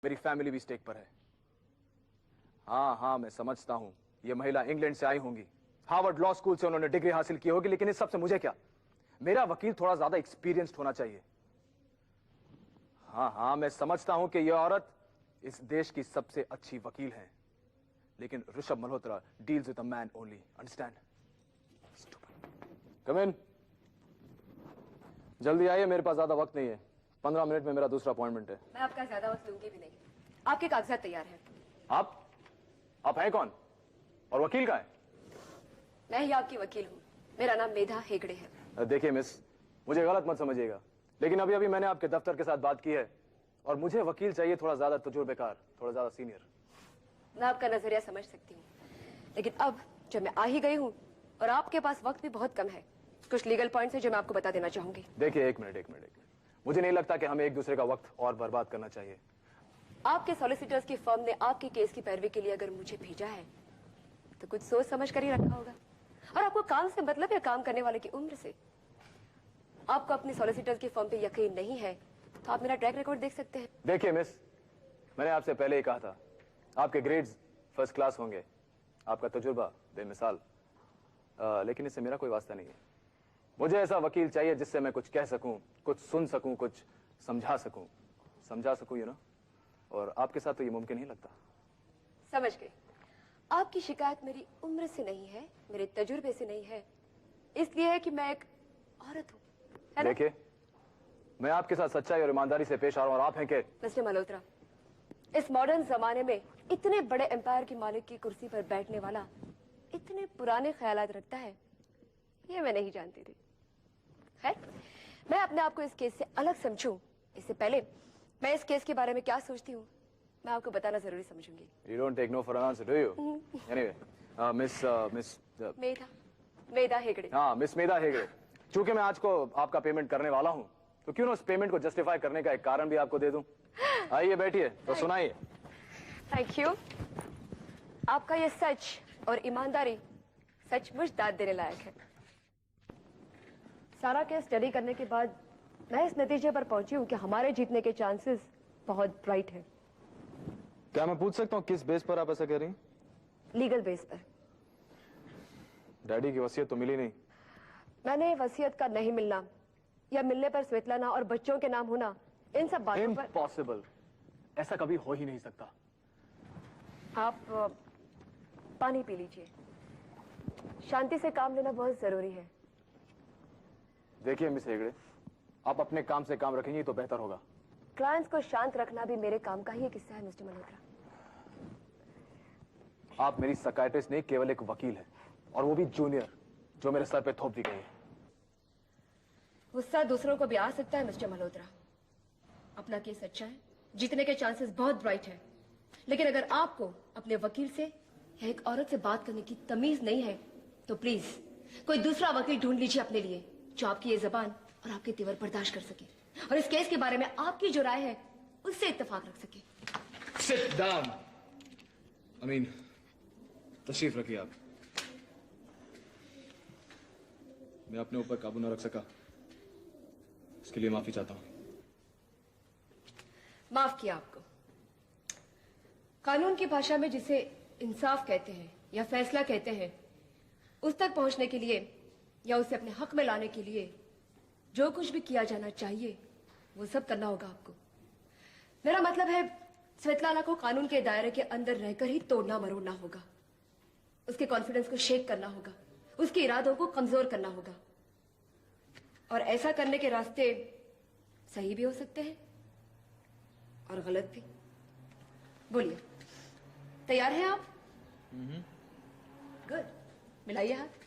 मेरी फैमिली भी स्टेक पर है। हाँ, मैं समझता हूं ये महिला इंग्लैंड से आई होंगी, हार्वर्ड लॉ स्कूल से उन्होंने डिग्री हासिल की होगी, लेकिन इस सब से मुझे क्या? मेरा वकील थोड़ा ज्यादा एक्सपीरियंस्ड होना चाहिए। हाँ, मैं समझता हूं कि यह औरत इस देश की सबसे अच्छी वकील है, लेकिन Rishabh Malhotra deals with a man only, understand? Come in. जल्दी आइए, मेरे पास ज्यादा वक्त नहीं है। 15 मिनट में मेरा दूसरा अपॉइंटमेंट है। मैं आपका ज्यादा वक्त लूंगी भी नहीं। आपके कागजात तैयार हैं। आप हैं कौन और वकील का है? मैं ही आपकी वकील हूँ। मेरा नाम मेधा हेगड़े है। देखिए मिस, मुझे गलत मत समझिएगा, लेकिन अभी मैंने आपके दफ्तर के साथ बात की है और मुझे वकील चाहिए थोड़ा ज्यादा तजुर्बेकार, थोड़ा ज्यादा सीनियर। मैं आपका नजरिया समझ सकती हूँ, लेकिन अब जब मैं आ ही गई हूँ और आपके पास वक्त भी बहुत कम है, कुछ लीगल पॉइंट्स हैं जो मैं आपको बता देना चाहूंगी। देखिए, एक मिनट। मुझे नहीं लगता कि हमें एक दूसरे का वक्त और बर्बाद करना चाहिए। आपके सॉलिसिटर्स की फर्म ने आपके केस की पैरवी के लिए अगर मुझे भेजा है तो कुछ सोच समझ कर ही रखा होगा। और आपको काम से मतलब या काम करने वाले की उम्र से? आपको अपनी सॉलिसिटर्स की फर्म पे यकीन नहीं है तो आप मेरा ट्रैक रिकॉर्ड देख सकते हैं। देखिए मिस, मैंने आपसे पहले ही कहा था, आपके ग्रेड्स फर्स्ट क्लास होंगे, आपका तजुर्बा बेमिसाल, लेकिन इससे मेरा कोई वास्ता नहीं है। मुझे ऐसा वकील चाहिए जिससे मैं कुछ कह सकूं, कुछ सुन सकूं, कुछ समझा सकूं, यू नो। और आपके साथ तो ये मुमकिन नहीं लगता। समझ गई। आपकी शिकायत मेरी उम्र से नहीं है, मेरे तजुर्बे से नहीं है, इसलिए है कि मैं एक औरत हूँ, है ना? देखिए, मैं आपके साथ सच्चाई और ईमानदारी से पेश आ रहा हूँ और आप हैं के? मिस्टर मल्होत्रा, इस मॉडर्न जमाने में इतने बड़े एम्पायर की मालिक की कुर्सी पर बैठने वाला इतने पुराने ख्यालात रखता है, ये मैं नहीं जानती थी। है, मैं अपने आप को इस केस से अलग समझूं इससे पहले मैं इस केस के बारे में क्या सोचती हूँ मैं आपको बताना जरूरी समझूंगी। You don't take no for an answer, do you? Anyway, miss Medha Hegde. हाँ, मिस मेधा हेगड़े। चूंकि मैं आज को आपका पेमेंट करने वाला हूँ, तो क्यों ना उस पेमेंट को जस्टिफाई करने का एक कारण भी आपको दे दूं। आइए बैठिए तो सुनाइए। Thank you. आपका ये सच और ईमानदारी सचमुच दाद देने लायक है। सारा केस स्टडी करने के बाद मैं इस नतीजे पर पहुंची हूँ कि हमारे जीतने के चांसेस बहुत ब्राइट हैं। क्या मैं पूछ सकता हूँ किस बेस पर आप ऐसा कह रही हैं? लीगल बेस पर। डैडी की वसीयत तो मिली नहीं। मैंने वसीयत का नहीं मिलना या मिलने पर स्वेतलाना और बच्चों के नाम होना, इन सब बातों पर इम्पॉसिबल, ऐसा कभी हो ही नहीं सकता। आप पानी पी लीजिए, शांति से काम लेना बहुत जरूरी है। देखिए मिस हेगड़े, आप अपने काम से काम रखेंगी तो बेहतर होगा। क्लाइंट्स को शांत रखना भी मेरे काम का ही एक हिस्सा है मिस्टर मल्होत्रा। आप मेरी साइकियाट्रिस्ट नहीं, केवल एक वकील है, और वो भी जूनियर, जो मेरे सर पे थोप दी गई है। गुस्सा दूसरों को भी आ सकता है मिस्टर मल्होत्रा। अपना केस अच्छा है, जीतने के चांसेस बहुत ब्राइट है, लेकिन अगर आपको अपने वकील से या एक औरत से बात करने की तमीज नहीं है तो प्लीज कोई दूसरा वकील ढूंढ लीजिए अपने लिए, जो आपकी ये जबान और आपके तेवर बर्दाश्त कर सके और इस केस के बारे में आपकी जो राय है उससे इत्तेफाक रख सके। Sit down. तशरीफ रखिए आप। मैं अपने ऊपर काबू न रख सका, इसके लिए माफी चाहता हूं। माफ किया आपको। कानून की भाषा में जिसे इंसाफ कहते हैं या फैसला कहते हैं, उस तक पहुंचने के लिए या उसे अपने हक में लाने के लिए जो कुछ भी किया जाना चाहिए वो सब करना होगा आपको। मेरा मतलब है, स्वेतलाना को कानून के दायरे के अंदर रहकर ही तोड़ना मरोड़ना होगा, उसके कॉन्फिडेंस को शेक करना होगा, उसके इरादों को कमजोर करना होगा। और ऐसा करने के रास्ते सही भी हो सकते हैं और गलत भी। बोलिए, तैयार हैं आप? गुड, मिलाइए हाथ।